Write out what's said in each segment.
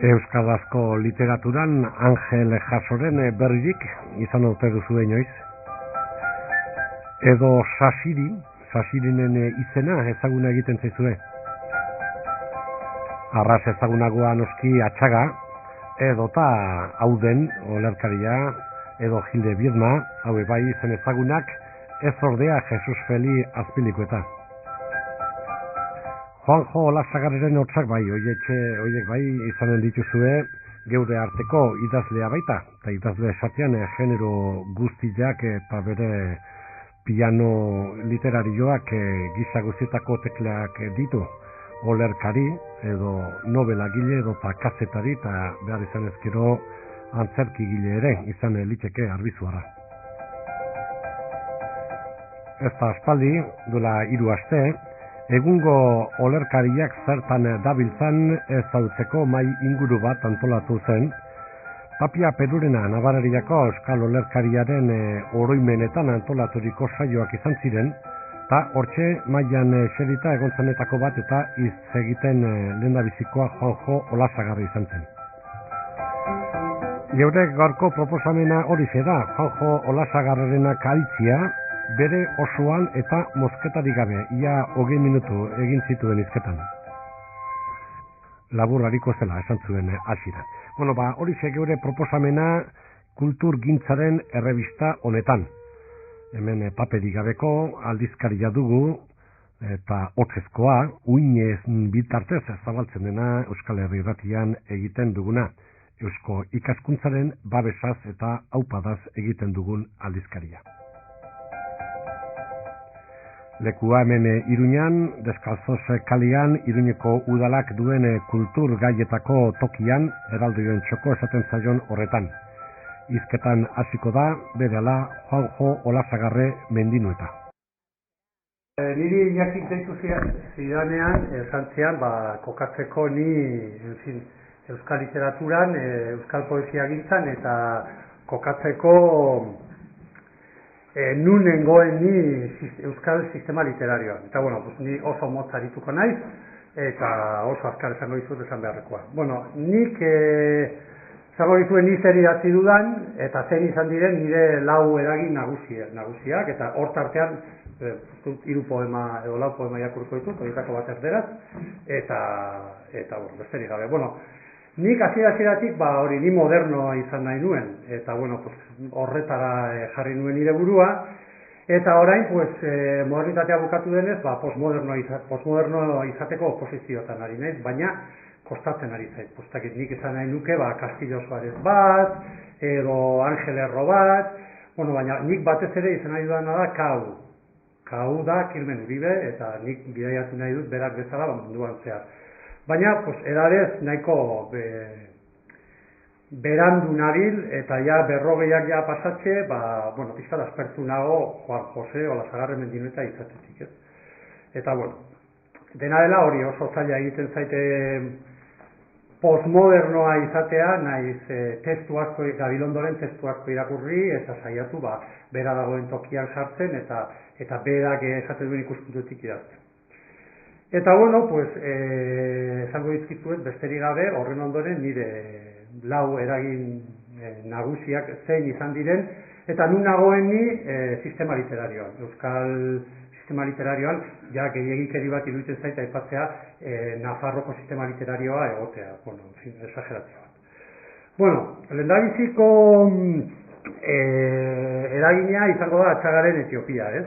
Euskarazko literaturan Angel Jasoren berririk izan ote duzu inoiz? Edo Sasirinen izena ezaguna egiten zaizue? Arras ezagunagoa noski Atxaga, edota Auden olerkaria, edo Hilde Biedma, hau bai izen ezagunak, ez ordea Jesus Feli Azpilikueta. Juanjo Olasagarren hotzak bai, oiek bai izanen dituzue geure arteko idazlea baita, eta idazle esatean genero guztiak eta bere piano literarioak giza guztietako tekleak ditu, olerkari edo novelagile edo kazetari eta behar izan ezkero antzerkigile ere izan liteke arbizuara. Ez da aspaldi, duela 3 aste, egungo olerkariak zertan dabiltzan ezagutzeko mai inguru bat antolatu zen, Tapia Perurena Navarreriako euskal olerkariaren oroimenetan antolaturiko saioak izan ziren, eta hortxe mailan xerita egontzanetako bat eta hitz egiten lehendabizikoa Juanjo Olasagarri izan zen. Geure gaurko proposamena horixe da, Juanjo Olasagarrena kaltzia, bere osoan eta mosketarik gabe, ia 20 minutu egin zituen hizketan. Laburrariko zela, esan zuen hasira. Horixe geure proposamena kulturgintzaren errebista honetan. Hemen paperik gabeko aldizkaria dugu, eta hotzezkoa, uinez bitartez zabaltzen dena Euskal Herri Irratian egiten duguna. Eusko ikaskuntzaren babesaz eta aupadaz egiten dugun aldizkaria. Lekua hemen Iruñan, Deskalzoz kalian, Iruñeko udalak duen kultur gaietako tokian, eraldoien txoko esaten zaion horretan. Hizketan hasiko da, berehala Juanjo Olasagarre Mendinueta. Niri Iñakik deitu zidanean, zantzian, kokatzeko ni, euskal literaturan, euskal poesia gintzan, eta kokatzeko nun nengoen ni euskal sistema literarioan. Eta, ni oso motz arituko naiz, eta oso azkar esango dizut esan beharrekoa. Nik esango dizuen ni zer idatzi dudan, eta zer izan diren nire 4 eragin nagusiak, eta hor tartean 3 poema edo 4 poema irakurriko ditut, horietako bat erderaz, eta besterik gabe. Nik hasieratik ni modernoa izan nahi nuen, eta horretara jarri nuen nire burua, eta orain modernitatea bukatu denez, postmodernoa izateko oposizioetan ari naiz, baina kostatzen ari zait. Nik izan nahi nuke Castillo Suarez bat, edo Angel Erro bat, baina nik batez ere izan nahi dudana da KAU. KAU da Kirmen Uribe, eta nik bidaiatu nahi dut berak bezala munduan zehar. Baina, edadez nahiko berandu nabil, eta ja 40 pasatxe, pixka aspertu nago Juan Jose Olasagarre Mendinueta izatetik, ez? Eta, dena dela hori oso zaila egiten zaite postmodernoa izatea, naiz testu asko, Gabilondoren testu asko irakurri, eta saiatu, bera dagoen tokian jartzen, eta berak esaten duen ikuspuntutik idazten. Eta esango dizkizuet besterik gabe, horren ondoren nire 4 eragin nagusiak zein izan diren, eta nun nagoen ni sistema literarioan. Euskal sistema literarioan, gehiagikeri bat iruditzen zaita aipatzea Nafarroko sistema literarioa egotea, exagerazio bat. Lehendabiziko eragina izango da Atxagaren Etiopia, ez?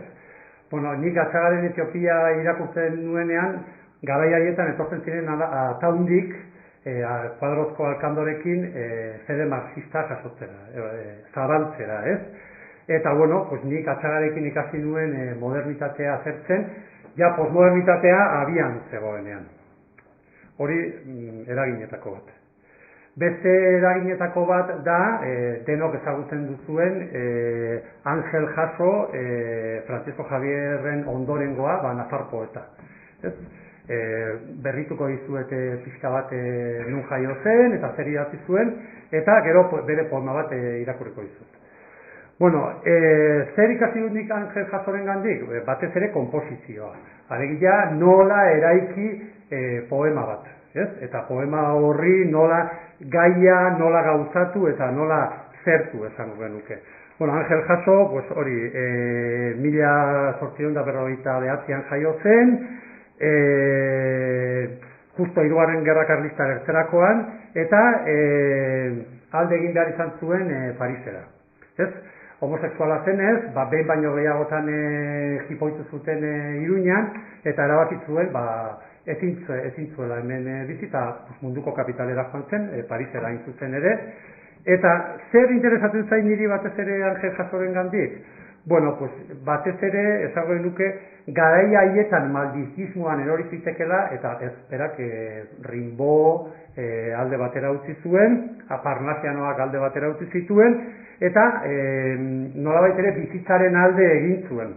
Nik Atxagaren Etiopia irakurtzen nuenean, garai haietan etortzen ziren ataundik, kuadrozko alkandorekin, zede marxista jasotzera, zabaltzera, ez? Eta, nik Atxagarekin ikasi nuen modernitatea zertzen, postmodernitatea abian zegoenean. Hori eraginetako bat. Beste eraginetako bat da, denok ezagutzen duzuen, Angel Jaso, Francisco Javierren ondorengoa, Nafar poeta. berrituko dizuete pixka bat nun jaio zen, eta zer idatzi zuen, eta gero bere poema bat irakurriko dizuet. Bueno, zer ikasi dut nik Angel Jasoren gandik? Batez ere konposizioa. Alegia nola eraiki poema bat. Eta poema horri nola gaia, nola gauzatu eta nola zertu esango genuke. Bueno, Angel Jaso, pues hori, 1859an jaio zen, justo Hirugarren Gerra Karlista gertzerakoan, eta alde egin behar izan zuen Parisera. Homosexuala zenez, behin baino gehiagotan jipoitu zuten Iruñan, eta erabaki zuen, ezin zuela hemen bizita munduko kapitalera joan zen, Parisera hain zuzen ere. Eta zer interesatzen zain niri batez ere Angel Jasoren gandik? Bueno, pues batez ere, esango genuke, garai haietan maldizismoan erori zitekela, eta berak Rimbaud alde batera utzi zuen, Parnasianoak alde batera utzi zituen, eta nolabait ere bizitzaren alde egin zuen.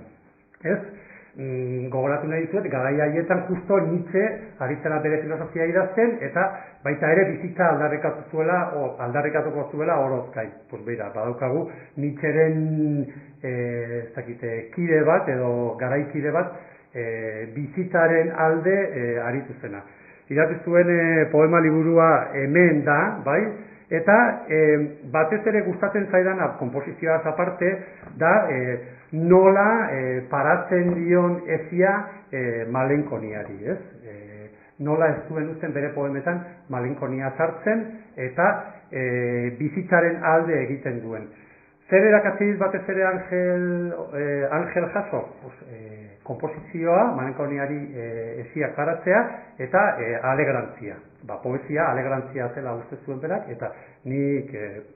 Gogoratu nahi dizuet, garai haietan justo Nietzsche aritzera bere filosofia idazten, eta baita ere bizitza aldarrikatuko zuela Orozkai. Pues beira, badaukagu Nietzscheren kide bat edo garaikide bat bizitzaren alde aritu zena. Idatzi zuen poema liburua Hemen da, bai? Eta batez ere gustatzen zaidana konposizioaz aparte da nola paratzen dion ezia malenkoniari, ez? Nola ez duen uzten bere poemetan malenkonia sartzen eta bizitzaren alde egiten duen. Zer erakatzi batez ere Angel Jaso? Komposizioa, malenkoniari eziak paratzea eta alegrantzia. Poesia alegrantzia zela uste zuen berak, eta nik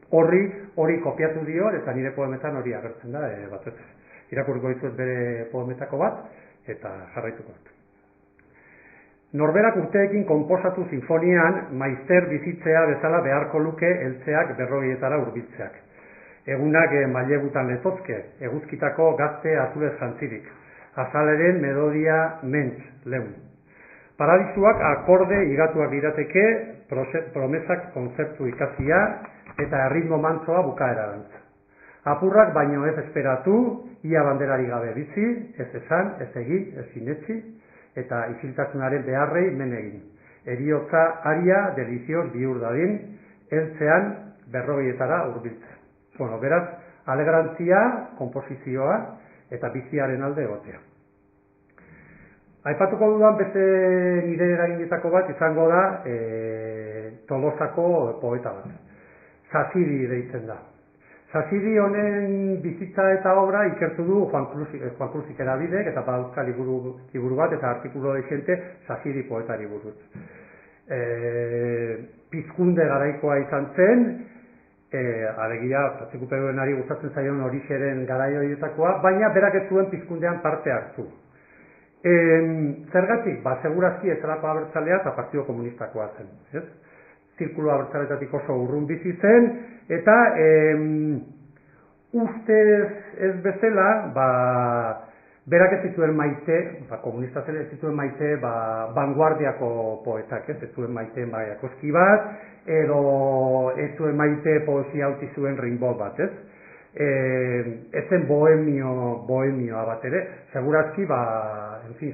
hori kopiatu dio, eta nire poemetan hori agertzen da batez. Irakurriko dizuet bere poemetako bat, eta jarraituko dut. Norberak urteekin konposatu sinfonian, maizter bizitzea bezala beharko luke heltzeak 40etara hurbiltzeak. Egunak mailegutan letozke, eguzkitako gazte azulez jantzirik. Azaleren melodia mentz, leun. Paradisuak akorde igatuak lirateke, promesak konzeptu ikasia eta erritmo mantsoa bukaerarantz. Apurrak baino ez esperatu, ia banderari gabe bizi, ez esan, ez egin, ez sinetsi, eta isiltasunaren beharrei men egin. Heriotza aria delizioz bihur dadin, heltzean 40etara hurbiltzen. Bueno, beraz, alegrantzia, konposizioa eta biziaren alde egotea. Aipatuko dudan beste nire eraginetako bat izango da Tolosako poeta bat. Zaziri deitzen da. Zaziri honen bizitza eta obra ikertu du Juan Cruz Ikerabidek, eta badauzka liburu bat eta artikulu dezente Zaziri poetari buruz. Pizkunde garaikoa izan zen, alegia, Patzikuperuenari gustatzen zaion Orixeren garai horietakoa, baina berak ez zuen pizkundean parte hartu. Zergatik? Segurazki ezalako abertzalea eta Partido Komunistakoa zen. Zirkulo abertzaletatik oso urrun bizi zen, eta ustez ez bezala, berak ez zituen maite, komunista zen ez zituen maite vanguardiako poetak, ez zituen maite Mayakovski bat, edo ez zuen maite poesia utzi zuen Rimbaud bat, ez? Ez zen bohemioa bat ere, segurazki,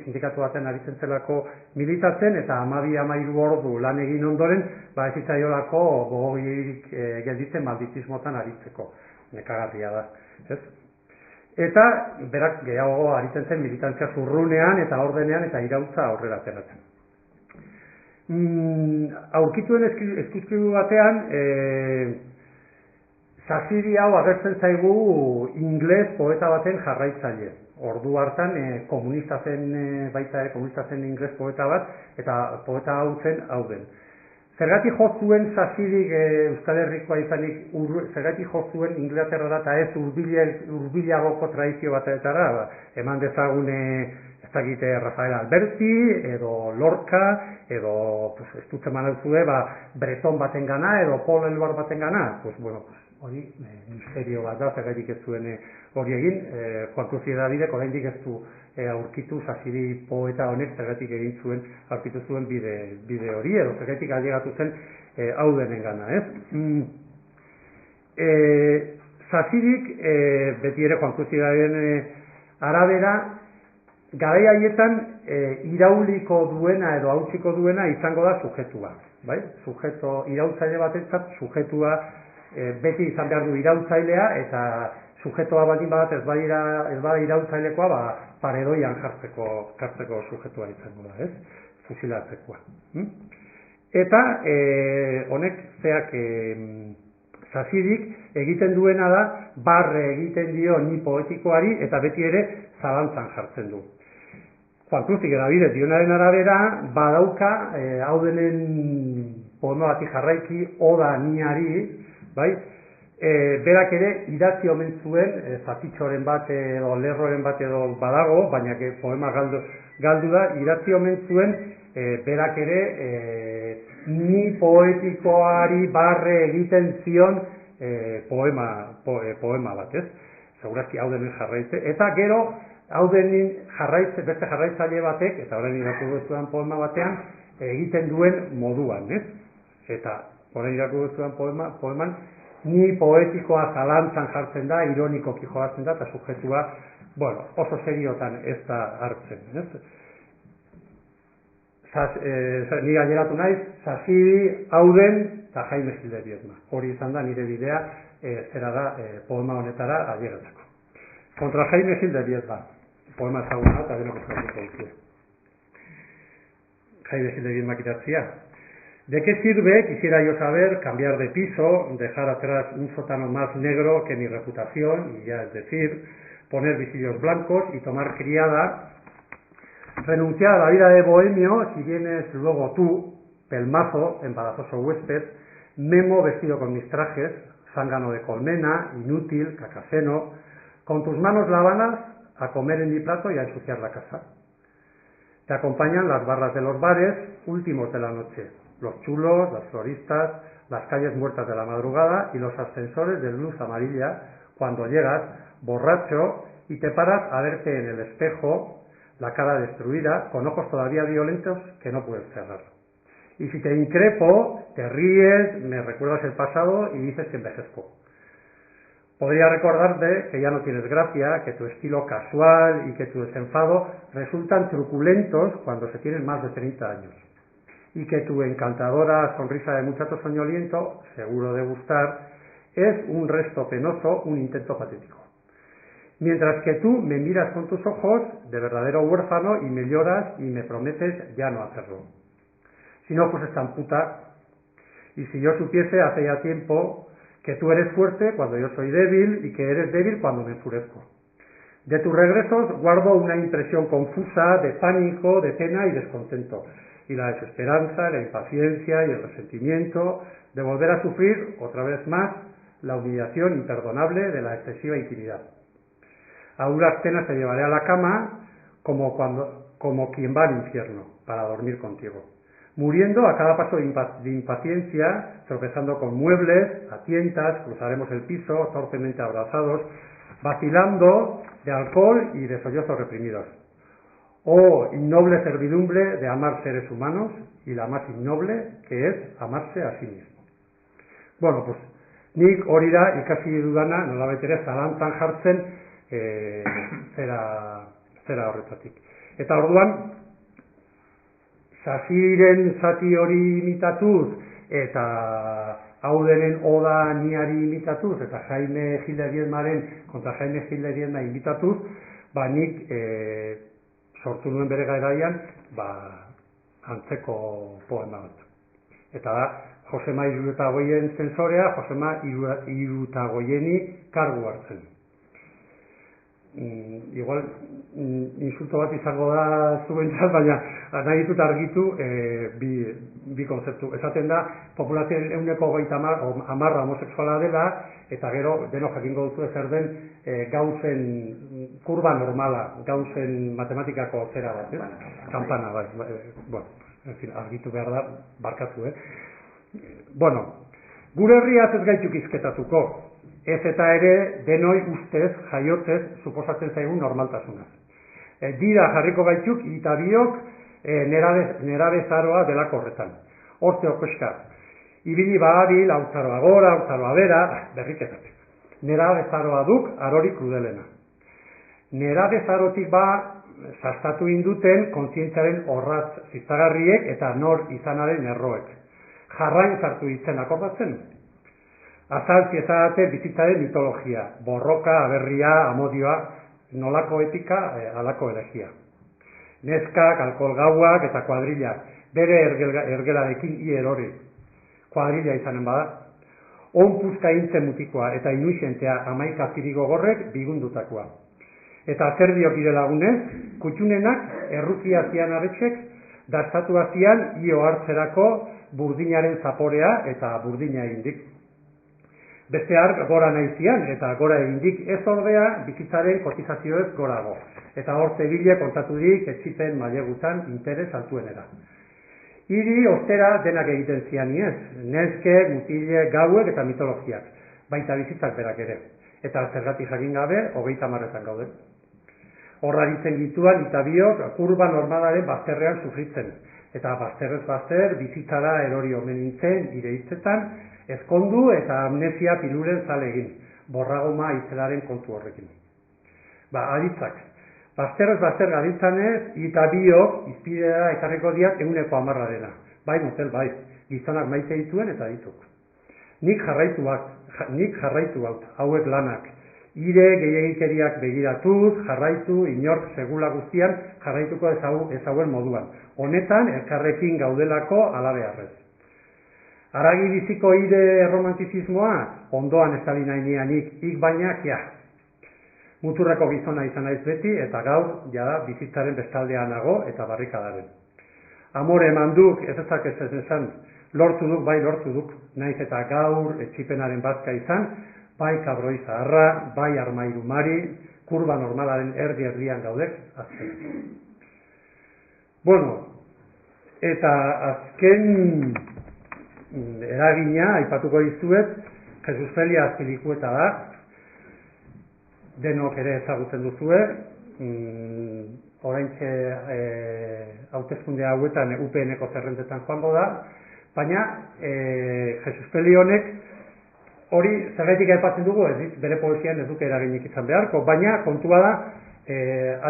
sindikatu baten aritzen zelako militatzen, eta 12-13 ordu lan egin ondoren, ez zitzaiolako gogogirik gelditzen maldizismotan aritzeko, nekagarria da, ez? Eta berak gehiago aritzen zen militantzia zurrunean eta ordenean eta irautza aurrera ateratzen. Aurkituen eskuzkidu batean, Zaziri hau agertzen zaigu ingles poeta baten jarraitzaile. Ordu hartan komunista zen ingles poeta bat, eta poeta hau zen hau den. Zergatik jo zuen Zazirik Euskal Herrikoa izanik, zergatik jo zuen Inglaterra eta ez hurbilagoko tradizio batetara, eman dezagun ez dakite Rafael Alberti, edo Lorca, edo ez dut eman altzue, Breton baten gana, edo Paul Eluard baten gana, hori misterio bat da, zergatik ez zuen hori egin, Juan Cruz Iedadidek oraindik ez du aurkitu Sasiri poeta honek zergatik egin zuen, aurkitu zuen bide hori, edo zergatik ailegatu zen Audenengana, ez? Sasirik, beti ere Juan Cruz Iedadiden arabera, garai haietan irauliko duena edo hautsiko duena izango da sujetua, bai? Sujeto irautzaile batentzat sujetua beti izan behar du irautzailea, eta sujetoa baldin badat ez bada irautzailekoa, paredoian jartzeko sujetua izango da, ez? Fusilatzekoa. Eta honek zeak Sasirik egiten duena da, barre egiten dio ni poetikoari, eta beti ere zalantzan jartzen du. Juan Cruz Iedadidek dionaren arabera, badauka Audenen poema bati jarraiki, oda niari, bai? Berak ere idatzi omen zuen, zatitxoren bat edo lerroren bat edo badago, baina poema galdu da, idatzi omen zuen, berak ere ni poetikoari barre egiten zion poema bat, ez? Segurazki Audenen jarraitze, eta gero Audenen beste jarraitzaile batek, eta orain irakurri zuen poema batean, egiten duen moduan, ez? Eta orain irakurri zuen poeman, ni poetikoa zalantzan jartzen da, ironikoki joatzen da, eta sujetua, bueno, oso seriotan ez da hartzen, ez? Ni gaineratu naiz, Sasiri, Auden eta Jaime Gil de Biedma. Hori izan da nire bidea, zera da poema honetara ailegatzeko. Contra Jaime Gil de Biedma, poema ezaguna eta denok ezagutuko duzue. Jaime Gil de Biedma idatzia. ¿De qué sirve, quisiera yo saber, cambiar de piso, dejar atrás un sótano más negro que mi reputación, y ya es decir, poner visillos blancos y tomar criada, renunciar a la vida de bohemio si vienes luego tú, pelmazo, embarazoso huésped, memo vestido con mis trajes, zángano de colmena, inútil, cacaseno, con tus manos lavanas a comer en mi plato y a ensuciar la casa? Te acompañan las barras de los bares, últimos de la noche, los chulos, las floristas, las calles muertas de la madrugada y los ascensores de luz amarilla cuando llegas, borracho, y te paras a verte en el espejo, la cara destruida, con ojos todavía violentos que no puedes cerrar. Y si te increpo, te ríes, me recuerdas el pasado y dices que envejezco. Podría recordarte que ya no tienes gracia, que tu estilo casual y que tu desenfado resultan truculentos cuando se tienen más de 30 años. Y que tu encantadora sonrisa de muchacho soñoliento, seguro de gustar, es un resto penoso, un intento patético. Mientras que tú me miras con tus ojos de verdadero huérfano y me lloras y me prometes ya no hacerlo. Si no fueses tan puta, y si yo supiese hace ya tiempo que tú eres fuerte cuando yo soy débil y que eres débil cuando me enfurezco. De tus regresos guardo una impresión confusa de pánico, de pena y descontento, y la desesperanza, la impaciencia y el resentimiento de volver a sufrir otra vez más la humillación imperdonable de la excesiva intimidad. A duras penas te llevaré a la cama como quien va al infierno para dormir contigo, muriendo a cada paso de impaciencia, tropezando con muebles, a tientas, cruzaremos el piso, torpemente abrazados, vacilando de alcohol y de sollozos reprimidos. Oh, innoble servidumbre de amar seres humanos, y la más innoble, que es amarse a sí mismo. Bueno, pues, nik hori da ikasi dudana, nolabait ere zalantzan jartzen, zera horretatik. Eta orduan, Sasiren zati hori imitatuz, eta Audenen oda niari imitatuz, eta Jaime Gil de Biedmaren kontra Jaime Gil de Biedma imitatuz, nik sortu nuen bere garaian, antzeko poema bat. Eta da, Josema Iruretagoien zensorea, Josema Iruretagoieni kargu hartzen. Igual insulto bat izango da zuentzat, baina nahi ditut argitu bi konzeptu. Esaten da, populazioen 150 homosexuala dela, eta gero denok jakingo duzu zer den gauzen kurba normala, gauzen matematikako zera bat, kampana, bai. Bueno, en fin, argitu behar da, barkatu, Bueno, gure herriaz ez gaituk izketatuko. ez eta ere denoi ustez, jaiotzez, suposatzen zaigun normaltasunaz. Dira jarriko gaitzuk eta biok nerabezaroa delako horretan. Hortze okoskaz. Ibili bahabil, hautzaroa gora, hautzaroa bera, berriketak. Nerabezaroa duk, arorik krudelena. Nerabezarotik zastatu induten kontzientziaren orratz ziztagarriek eta nor izanaren erroek. Jarrain sartu ditzen akordatzen. Azaltzi ezagate bizitzaren mitologia, borroka, aberria, amodioa, nolako etika, alako elegia. Neskak, alkohol gauak eta kuadrilla, bere ergelarekin hierori. Kuadrilla izanen bada. Onpuzka intzen mutikoa eta inuixentea amaika zirigo gorrek bigundutakoa. Eta zer diok ire lagunez, kutxunenak errukia zian abetxek, dastatu zian io hartzerako burdinaren zaporea eta burdina egindik. Beste ark gora nahi zian eta gora egindik ez ordea bizitzaren kotizazioez gorago. Eta hortze bile kontaturik etxipen mailegutan interes altuenera. Hiri ostera denak egiten zian iez, neske, mutile, gauek eta mitologiak, baita bizitzak berak ere. Eta zergatik jakin gabe, 30 gaude. Horra ditzen gituan, eta biok, kurba normalaren bazterrean sufritzen. Eta bazterrez bazter, bizitzara erori omen nintzen, ire hitzetan, ezkondu eta amnesia piluren zale egin, borragoma itzelaren kontu horrekin. Aditzak, bazterrez bazter gaditzanez, eta biok, izpidea ekarriko diat 110 Bai, motel, bai, gizonak maite dituen eta dituk. Nik jarraitu hauek lanak. Ire gehiagikeriak begiratuz, jarraitu, inork segula guztian jarraituko ezauen moduan. Honetan, elkarrekin gaudelako alabearrez. Aragi biziko ire romantizismoa, ondoan estali nahi nianik, ik bainak, ja. Muturreko gizona izan naiz beti, eta gaur, jada, bizitzaren bestaldean nago eta barrikadaren. Amore eman duk, ez ezak ez esan, lortu duk, bai lortu duk, naiz eta gaur, etxipenaren bazka izan, bai kabroi zaharra, bai armairu mari, kurba normalaren erdi-erdian gaudek, azken. Eta azken eragina, aipatuko dizuet, Jesus Felia azpilikueta da, denok ere ezagutzen duzue, oraintxe hauteskunde hauetan UPN-eko zerrendetan joango da, baina Jesus Feli honek hori zergaitik aipatzen dugu, bere poesian ez duke eraginik izan beharko, baina kontua da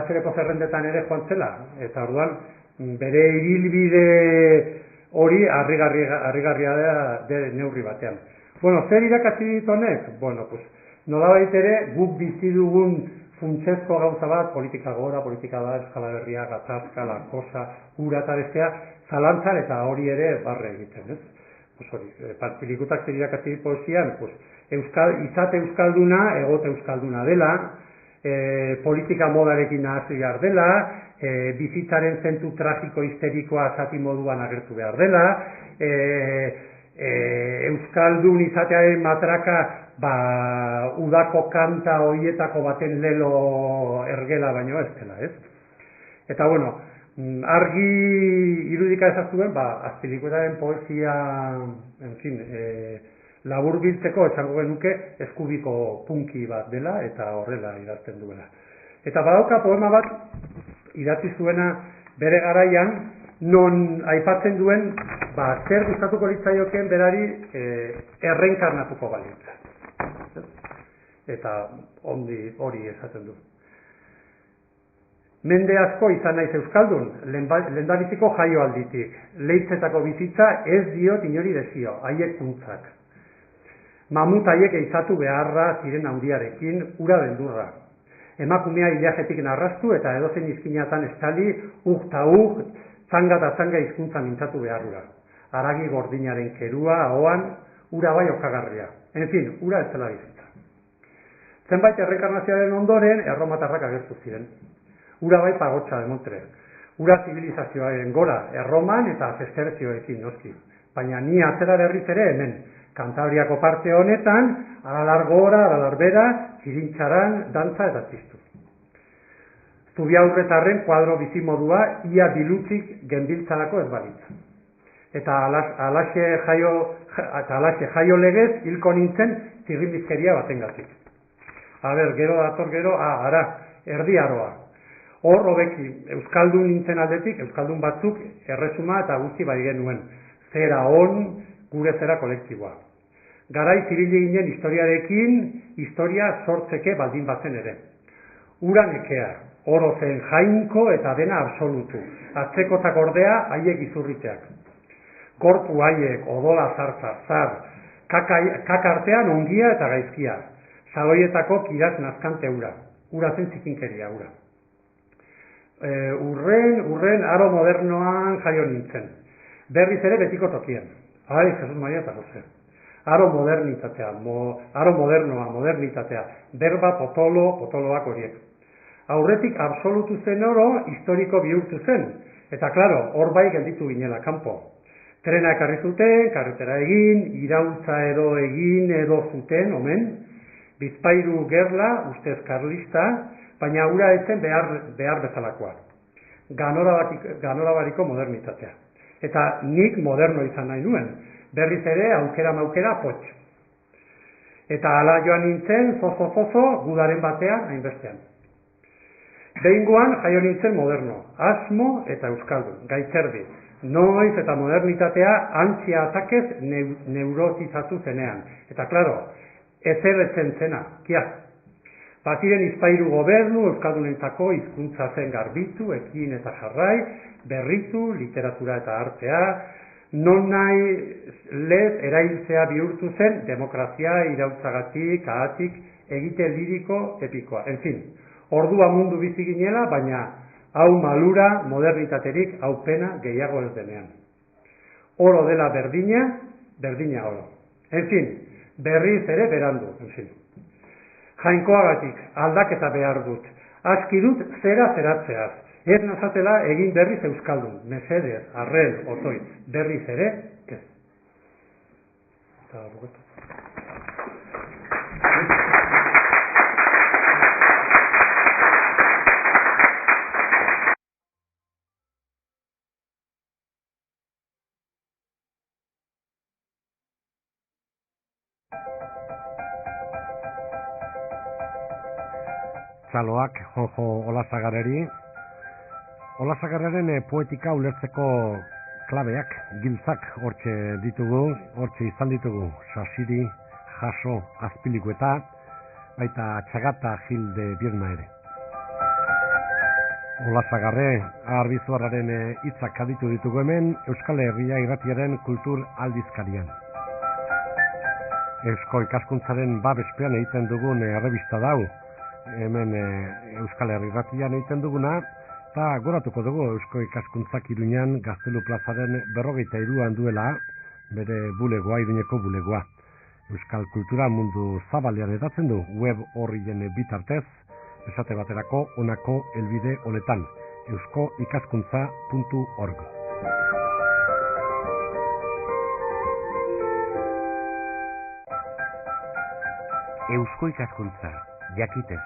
atxereko zerrendetan ere joan zela, eta orduan bere ibilbide hori harrigarria da neurri batean. Zer irakatsi dit honek? Nolabait ere guk bizi dugun funtsezko gauza bat, politika gora, politika da, eskala berria, gatazka, lankosa, ura eta bestea, zalantzan eta hori ere barre egiten, ez? Pilikutak zer irakatsi dit poesian, izate euskalduna, egote euskalduna dela, politika modarekin nahasi behar dela, bizitzaren zentu tragiko histerikoa zati moduan agertu behar dela, euskaldun izatearen matraka udako kanta hoietako baten lelo ergela baino ez dela, ez? Eta argi irudika ezaztuen, azpilikuetaren poesia, labur biltzeko esango genuke eskubiko punki bat dela eta horrela idazten duela. Eta badauka poema bat idatzi zuena bere garaian, non aipatzen duen, zer gustatuko litzaioken berari erreinkarnatuko balitza. Eta hori esaten du. Mende asko izan naiz euskaldun, lehendabiziko jaio alditik. Leitzetako bizitza ez diot inori desio, haiek kuntzak. Mamut haiek eizatu beharra ziren handiarekin, ura beldurra. Emakumea ilajetik narrastu eta edozein izkinatan estali, ta zanga eta zanga hizkuntza mintzatu beharrura. Aragi gordinaren kerua, ahoan, ura bai okagarria. Ura ez zela bizitza. Zenbait errekarnazioaren ondoren, erromatarrak agertu ziren. Ura bai pagotxa demontre. Ura zibilizazioaren gora, erroman eta zestertzioekin noski. Baina ni atzera berriz ere hemen. Kantabriako parte honetan, aralar gora, aralar bera, txirintxaran, dantza eta txistu. Zubiaurretarren kuadro bizimodua ia bilutzik genbiltzarako ez balitza. Eta alaxe jaio legez hilko nintzen zirrindizkeria batengatik. Gero dator gero, ara, erdi aroa. Hor hobeki, euskaldun nintzen aldetik, euskaldun batzuk erresuma eta guzti bai genuen. Zera on, gure zera kolektiboa. Garai zibili ginen historiarekin, historia sortzeke baldin bazen ere. Ura nekea, oro zen jainko eta dena absolutu. Atzekotak ordea haiek izurriteak. Gorpu haiek, odola zar, kakartean ongia eta gaizkia. Zagoietako kiraz nazkante ura. Ura zen zikinkeria, ura. Urren aro modernoan jaio nintzen. Berriz ere betiko tokian. Jesus Maria eta Jose. Aro modernitatea, aro modernoa, modernitatea. Berba, potoloak horiek. Aurretik absolutu zen oro, historiko bihurtu zen. Eta, klaro, hor bai gelditu ginela kanpo. Trena ekarri zuten, karretera egin, iraultza edo zuten, omen. Bizpahiru gerla, ustez karlista, baina ura ezen behar bezalakoa. Ganorabariko modernitatea. Eta nik moderno izan nahi nuen. Berriz ere, aukera potx. Eta ala joan nintzen, zozo, gudaren batean, hainbestean. Behingoan jaio nintzen moderno, asmo eta euskaldun, gaitzerdi. Noiz eta modernitatea antzia atakez neurotizatu zenean. Eta, klaro, ezer zena, kia. Baziren izpairu gobernu, euskaldunentzako hizkuntza zen garbitu, ekin eta jarrai, berritu, literatura eta artea, non nahi lez erailtzea bihurtu zen, demokrazia, iraultzagatik, ahatik, egite liriko, epikoa. En fin, ordua mundu bizi ginela, baina hau malura, modernitaterik, hau pena gehiago ez denean. Oro dela berdina oro. En fin, berriz ere berandu, en fin. Jainkoagatik, aldaketa behar dut. Aski dut zeratzeaz. Ez nazatela egin berriz euskaldun. Mesedez, arrel, otoi. Berriz ere, ez. Txaloak Jojo Olazagarreri. Olazagarraren poetika ulertzeko klabeak, giltzak hortxe izan ditugu. Sasiri, Jaso, Azpilikueta, baita Txagata Gilde Birna ere. Olazagarre, Arbizuarraren hitzak aditu ditugu hemen, Euskal Herria Irratiaren kultur aldizkarian. Eusko ikaskuntzaren babespean egiten dugun errebista dau, hemen Euskal Herri Irratian egiten duguna, eta goratuko dugu Eusko ikaskuntzak Iruñan Gaztelu plazaren 43an duela, bere bulegoa, Iruñeko bulegoa. Euskal kultura mundu zabalean edatzen du, web horrien bitartez, esate baterako honako helbide honetan, euskoikaskuntza.org. Eusko ikaskuntza, jakitez.